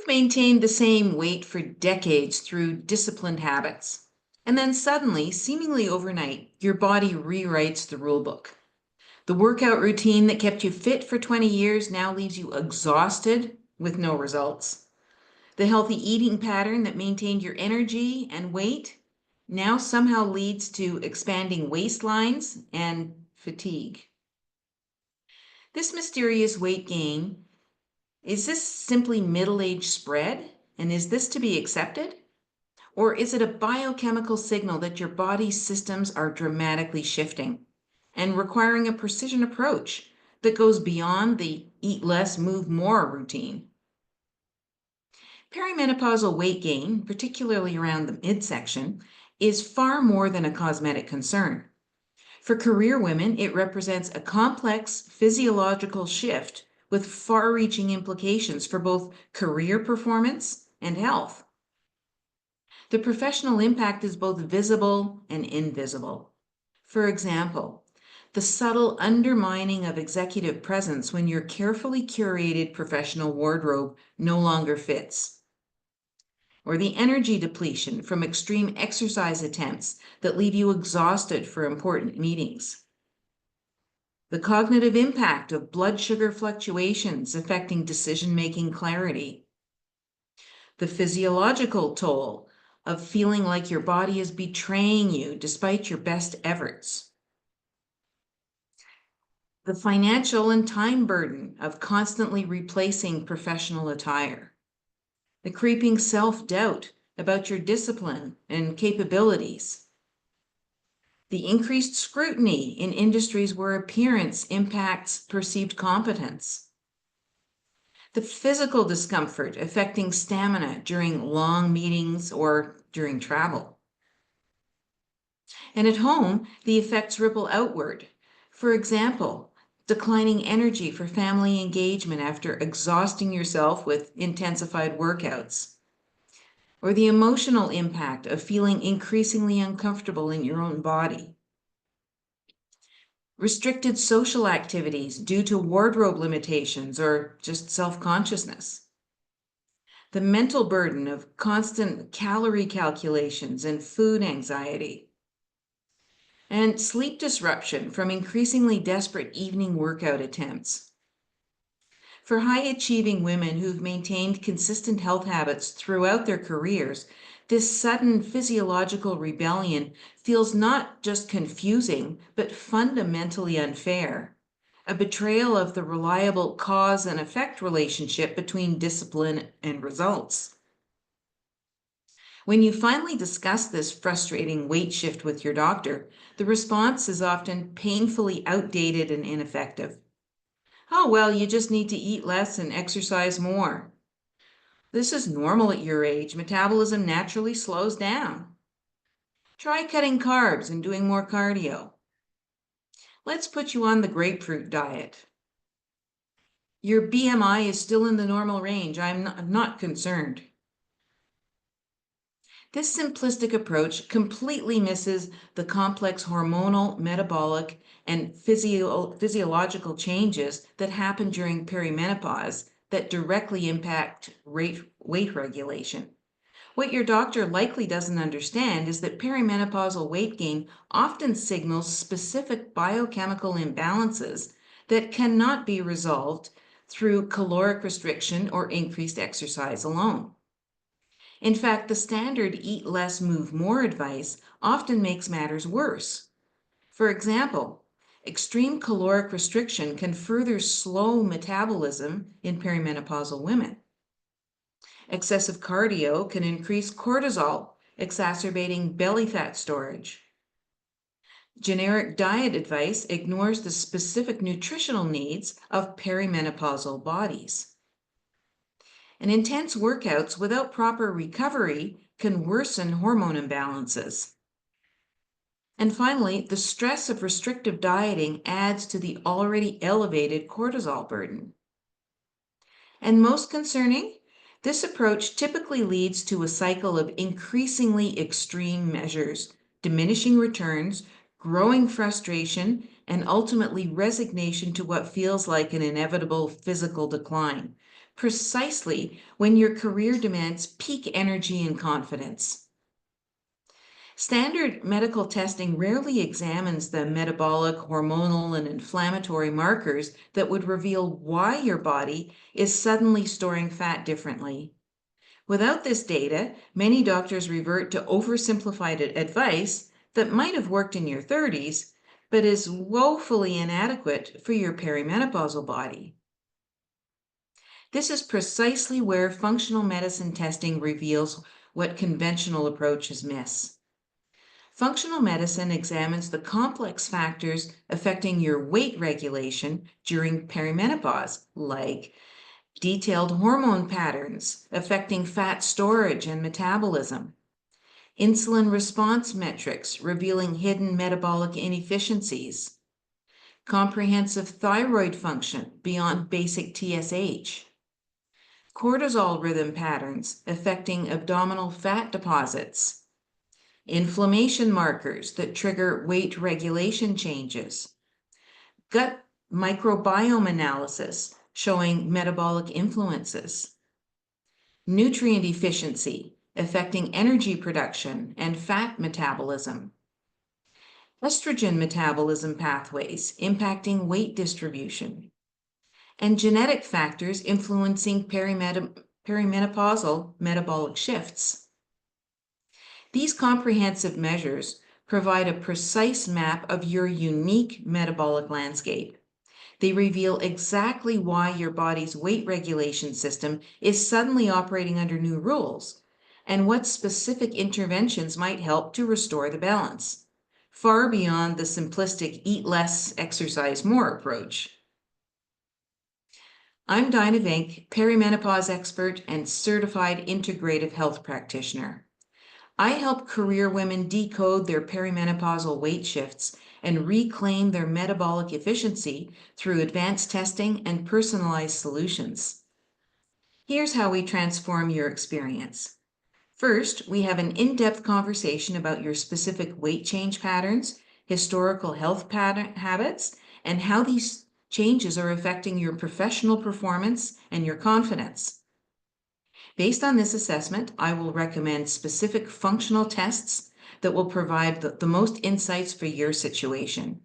maintained the same weight for decades through disciplined habits. And then suddenly, seemingly overnight, your body rewrites the rule book. The workout routine that kept you fit for 20 years now leaves you exhausted with no results. The healthy eating pattern that maintained your energy and weight now somehow leads to expanding waistlines and fatigue. This mysterious weight gain, is this simply middle-age spread? And is this to be accepted? Or is it a biochemical signal that your body's systems are dramatically shifting and requiring a precision approach that goes beyond the eat less, move more routine? Perimenopausal weight gain, particularly around the midsection, is far more than a cosmetic concern. For career women, it represents a complex physiological shift with far-reaching implications for both career performance and health. The professional impact is both visible and invisible. For example, the subtle undermining of executive presence when your carefully curated professional wardrobe no longer fits, or the energy depletion from extreme exercise attempts that leave you exhausted for important meetings. The cognitive impact of blood sugar fluctuations affecting decision-making clarity. The physiological toll of feeling like your body is betraying you despite your best efforts. The financial and time burden of constantly replacing professional attire. The creeping self-doubt about your discipline and capabilities. The increased scrutiny in industries where appearance impacts perceived competence. The physical discomfort affecting stamina during long meetings or during travel. And at home, the effects ripple outward. For example, declining energy for family engagement after exhausting yourself with intensified workouts, or the emotional impact of feeling increasingly uncomfortable in your own body. Restricted social activities due to wardrobe limitations or just self-consciousness. The mental burden of constant calorie calculations and food anxiety. And sleep disruption from increasingly desperate evening workout attempts. For high-achieving women who've maintained consistent health habits throughout their careers, this sudden physiological rebellion feels not just confusing, but fundamentally unfair, a betrayal of the reliable cause and effect relationship between discipline and results. When you finally discuss this frustrating weight shift with your doctor, the response is often painfully outdated and ineffective. Oh, well, you just need to eat less and exercise more. This is normal at your age. Metabolism naturally slows down. Try cutting carbs and doing more cardio. Let's put you on the grapefruit diet. Your BMI is still in the normal range. I'm not concerned. This simplistic approach completely misses the complex hormonal, metabolic, and physiological changes that happen during perimenopause that directly impact weight regulation. What your doctor likely doesn't understand is that perimenopausal weight gain often signals specific biochemical imbalances that cannot be resolved through caloric restriction or increased exercise alone. In fact, the standard eat less, move more advice often makes matters worse. For example, extreme caloric restriction can further slow metabolism in perimenopausal women. Excessive cardio can increase cortisol, exacerbating belly fat storage. Generic diet advice ignores the specific nutritional needs of perimenopausal bodies. And intense workouts without proper recovery can worsen hormone imbalances. And finally, the stress of restrictive dieting adds to the already elevated cortisol burden. And most concerning, this approach typically leads to a cycle of increasingly extreme measures, diminishing returns, growing frustration, and ultimately resignation to what feels like an inevitable physical decline, precisely when your career demands peak energy and confidence. Standard medical testing rarely examines the metabolic, hormonal, and inflammatory markers that would reveal why your body is suddenly storing fat differently. Without this data, many doctors revert to oversimplified advice that might have worked in your 30s, but is woefully inadequate for your perimenopausal body. This is precisely where functional medicine testing reveals what conventional approaches miss. Functional medicine examines the complex factors affecting your weight regulation during perimenopause, like detailed hormone patterns affecting fat storage and metabolism, insulin response metrics revealing hidden metabolic inefficiencies, comprehensive thyroid function beyond basic TSH, cortisol rhythm patterns affecting abdominal fat deposits, inflammation markers that trigger weight regulation changes, gut microbiome analysis showing metabolic influences, nutrient efficiency affecting energy production and fat metabolism, estrogen metabolism pathways impacting weight distribution, and genetic factors influencing perimenopausal metabolic shifts. These comprehensive measures provide a precise map of your unique metabolic landscape. They reveal exactly why your body's weight regulation system is suddenly operating under new rules, and what specific interventions might help to restore the balance, far beyond the simplistic eat less, exercise more approach. I'm Dinah Vink, perimenopause expert and certified integrative health practitioner. I help career women decode their perimenopausal weight shifts and reclaim their metabolic efficiency through advanced testing and personalized solutions. Here's how we transform your experience. First, we have an in-depth conversation about your specific weight change patterns, historical health habits, and how these changes are affecting your professional performance and your confidence. Based on this assessment, I will recommend specific functional tests that will provide the most insights for your situation.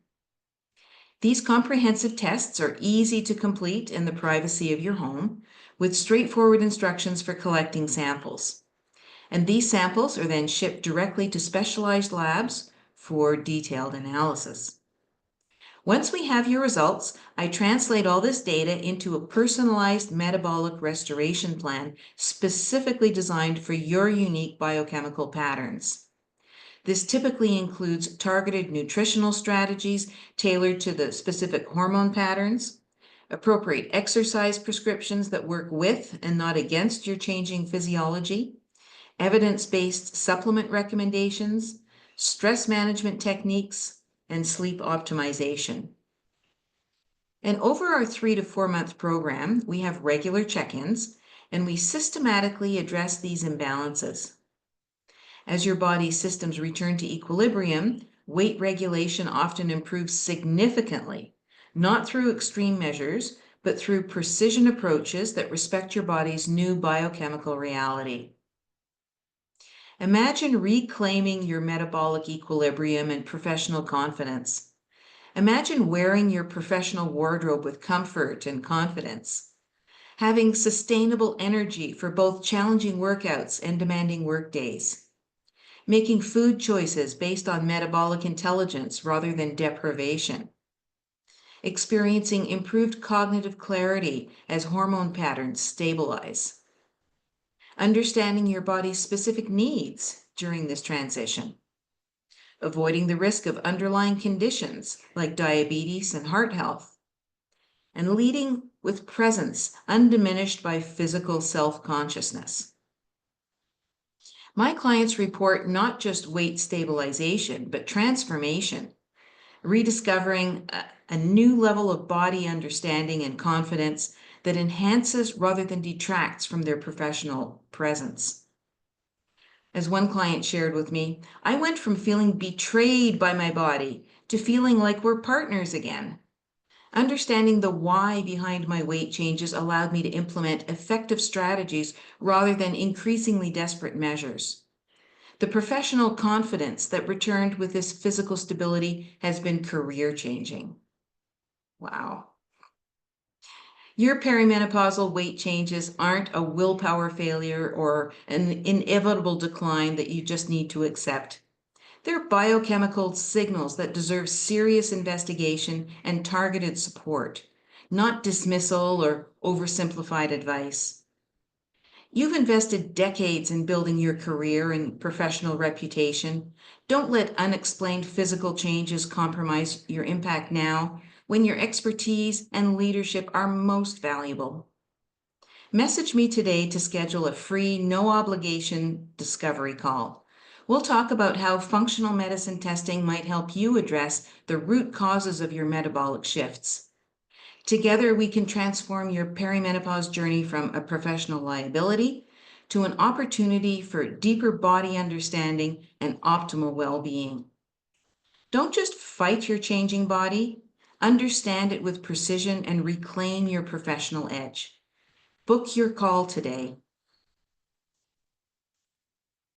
These comprehensive tests are easy to complete in the privacy of your home, with straightforward instructions for collecting samples. And these samples are then shipped directly to specialized labs for detailed analysis. Once we have your results, I translate all this data into a personalized metabolic restoration plan specifically designed for your unique biochemical patterns. This typically includes targeted nutritional strategies tailored to the specific hormone patterns, appropriate exercise prescriptions that work with and not against your changing physiology, evidence-based supplement recommendations, stress management techniques, and sleep optimization. And over our 3 to 4 month program, we have regular check-ins, and we systematically address these imbalances. As your body's systems return to equilibrium, weight regulation often improves significantly, not through extreme measures, but through precision approaches that respect your body's new biochemical reality. Imagine reclaiming your metabolic equilibrium and professional confidence. Imagine wearing your professional wardrobe with comfort and confidence, having sustainable energy for both challenging workouts and demanding workdays, making food choices based on metabolic intelligence rather than deprivation, experiencing improved cognitive clarity as hormone patterns stabilize, understanding your body's specific needs during this transition, avoiding the risk of underlying conditions like diabetes and heart health, and leading with presence undiminished by physical self-consciousness. My clients report not just weight stabilization, but transformation, rediscovering a new level of body understanding and confidence that enhances rather than detracts from their professional presence. As one client shared with me, I went from feeling betrayed by my body to feeling like we're partners again. Understanding the why behind my weight changes allowed me to implement effective strategies rather than increasingly desperate measures. The professional confidence that returned with this physical stability has been career changing. Wow. Your perimenopausal weight changes aren't a willpower failure or an inevitable decline that you just need to accept. They're biochemical signals that deserve serious investigation and targeted support, not dismissal or oversimplified advice. You've invested decades in building your career and professional reputation. Don't let unexplained physical changes compromise your impact now, when your expertise and leadership are most valuable. Message me today to schedule a free, no obligation discovery call. We'll talk about how functional medicine testing might help you address the root causes of your metabolic shifts. Together, we can transform your perimenopause journey from a professional liability to an opportunity for deeper body understanding and optimal well-being. Don't just fight your changing body, understand it with precision and reclaim your professional edge. Book your call today.